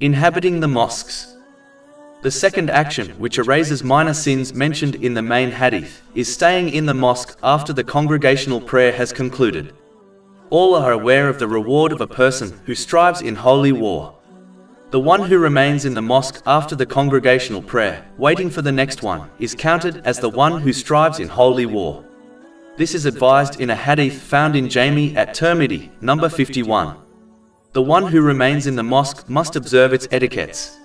Inhabiting the mosques. The second action, which erases minor sins mentioned in the main hadith, is staying in the mosque after the congregational prayer has concluded. All are aware of the reward of a person who strives in holy war. The one who remains in the mosque after the congregational prayer, waiting for the next one, is counted as the one who strives in holy war. This is advised in a hadith found in Jami at Tirmidhi, number 51. The one who remains in the mosque must observe its etiquettes.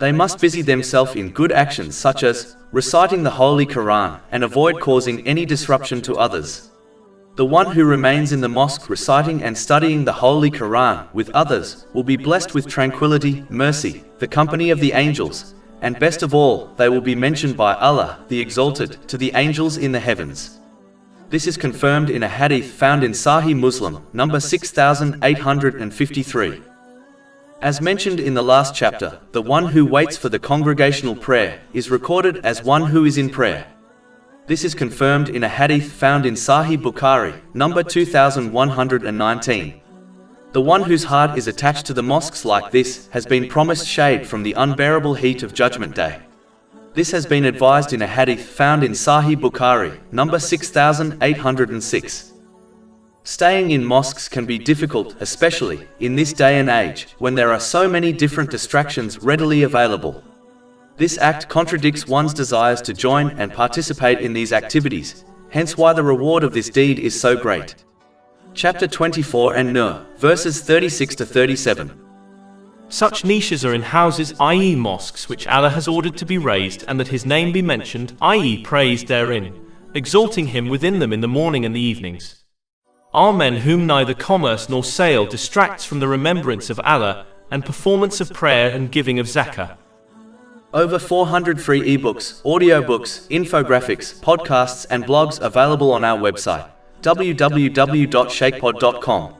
They must busy themselves in good actions such as reciting the Holy Quran and avoid causing any disruption to others. The one who remains in the mosque reciting and studying the Holy Quran with others will be blessed with tranquility, mercy, the company of the angels, and best of all, they will be mentioned by Allah, the Exalted, to the angels in the heavens. This is confirmed in a hadith found in Sahih Muslim, number 6853. As mentioned in the last chapter, the one who waits for the congregational prayer is recorded as one who is in prayer. This is confirmed in a hadith found in Sahih Bukhari, number 2119. The one whose heart is attached to the mosques like this has been promised shade from the unbearable heat of Judgment Day. This has been advised in a hadith found in Sahih Bukhari, number 6806. Staying in mosques can be difficult, especially in this day and age, when there are so many different distractions readily available. This act contradicts one's desires to join and participate in these activities, hence why the reward of this deed is so great. Chapter 24 An-Nur, verses 36 to 37. Such niches are in houses, i.e. mosques, which Allah has ordered to be raised, and that His name be mentioned, i.e. praised therein, exalting Him within them in the morning and the evenings. Are men whom neither commerce nor sale distracts from the remembrance of Allah, and performance of prayer and giving of zakah. Over 400 free ebooks, audiobooks, infographics, podcasts and blogs available on our website, www.shaykhpod.com.